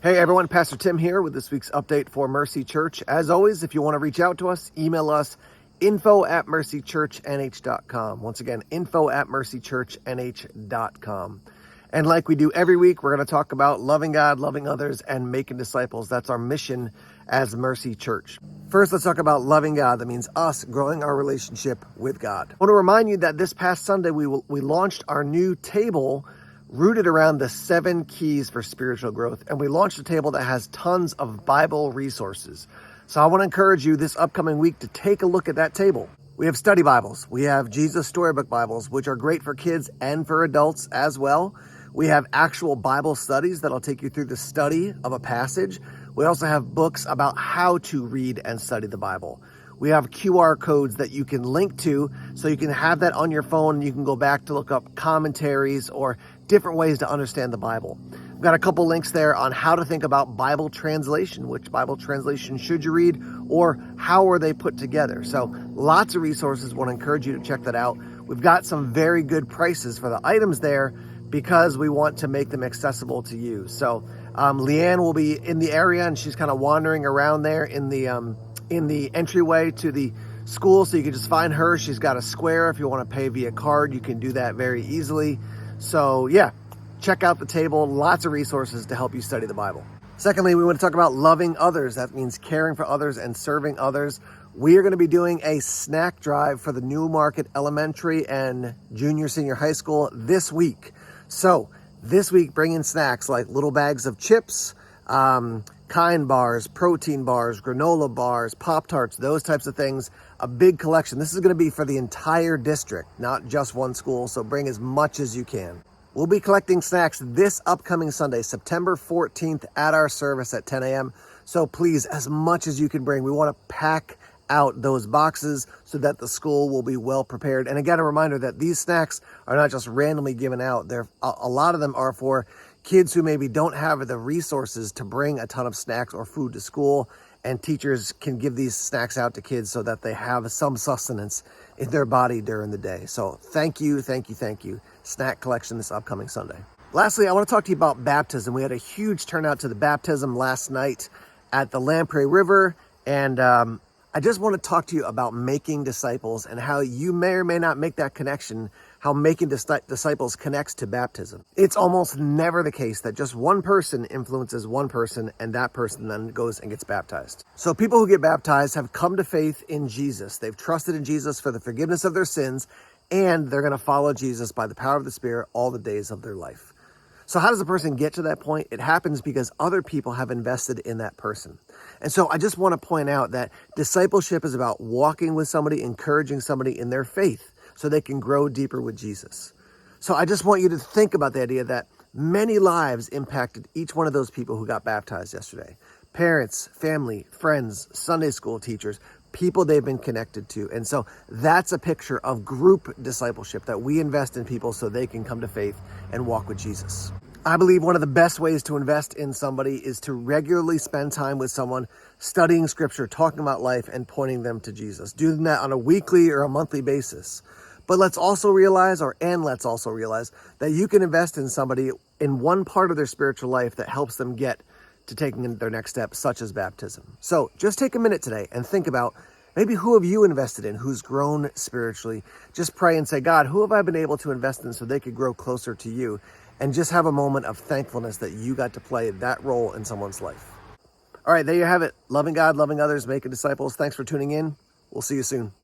Hey everyone, Pastor Tim here with this week's update for Mercy Church. As always, if you want to reach out to us, email us info@mercychurchnh.com. Once again, info@mercychurchnh.com. And like we do every week, we're going to talk about loving God, loving others, and making disciples. That's our mission as Mercy Church. First, let's talk about loving God. That means us growing our relationship with God. I want to remind you that this past Sunday, we launched our new table rooted around the 7 keys for spiritual growth. And we launched a table that has tons of Bible resources. So I want to encourage you this upcoming week to take a look at that table. We have study Bibles. We have Jesus Storybook Bibles, which are great for kids and for adults as well. We have actual Bible studies that'll take you through the study of a passage. We also have books about how to read and study the Bible. We have QR codes that you can link to, so you can have that on your phone and you can go back to look up commentaries or different ways to understand the Bible. We've got a couple links there on how to think about Bible translation, which Bible translation should you read, or how are they put together. So lots of resources. Want to encourage you to check that out. We've got some very good prices for the items there because we want to make them accessible to you. So Leanne will be in the area and she's kind of wandering around there in the entryway to the school, so you can just find her. She's got a square. If you want to pay via card, you can do that very easily. So yeah, check out the table. Lots of resources to help you study the Bible. Secondly, we want to talk about loving others. That means caring for others and serving others. We are going to be doing a snack drive for the Newmarket Elementary and Junior Senior High School this week. So this week, bring in snacks like little bags of chips, Kind bars, protein bars, granola bars, Pop-Tarts, those types of things. A big collection. This is going to be for the entire district, not just one school, so bring as much as you can. We'll be collecting snacks this upcoming Sunday, September 14th at our service at 10 a.m. So please, as much as you can bring. We want to pack out those boxes so that the school will be well prepared. And again, a reminder that these snacks are not just randomly given out. A lot of them are for kids who maybe don't have the resources to bring a ton of snacks or food to school, and teachers can give these snacks out to kids so that they have some sustenance in their body during the day. So thank you. Snack collection this upcoming Sunday. Lastly, I want to talk to you about baptism. We had a huge turnout to the baptism last night at the Lamprey River, and I just want to talk to you about making disciples and how you may or may not make that connection, how making disciples connects to baptism. It's almost never the case that just one person influences one person and that person then goes and gets baptized. So people who get baptized have come to faith in Jesus. They've trusted in Jesus for the forgiveness of their sins, and they're going to follow Jesus by the power of the Spirit all the days of their life. So how does a person get to that point? It happens because other people have invested in that person. And so I just want to point out that discipleship is about walking with somebody, encouraging somebody in their faith so they can grow deeper with Jesus. So I just want you to think about the idea that many lives impacted each one of those people who got baptized yesterday. Parents, family, friends, Sunday school teachers, people they've been connected to. And so that's a picture of group discipleship, that we invest in people so they can come to faith and walk with Jesus. I believe one of the best ways to invest in somebody is to regularly spend time with someone, studying scripture, talking about life, and pointing them to Jesus. Doing that on a weekly or a monthly basis. But let's also realize that you can invest in somebody in one part of their spiritual life that helps them get to taking their next step, such as baptism. So just take a minute today and think about maybe who have you invested in who's grown spiritually. Just pray and say, God, who have I been able to invest in so they could grow closer to you? And just have a moment of thankfulness that you got to play that role in someone's life. All right, there you have it. Loving God, loving others, making disciples. Thanks for tuning in. We'll see you soon.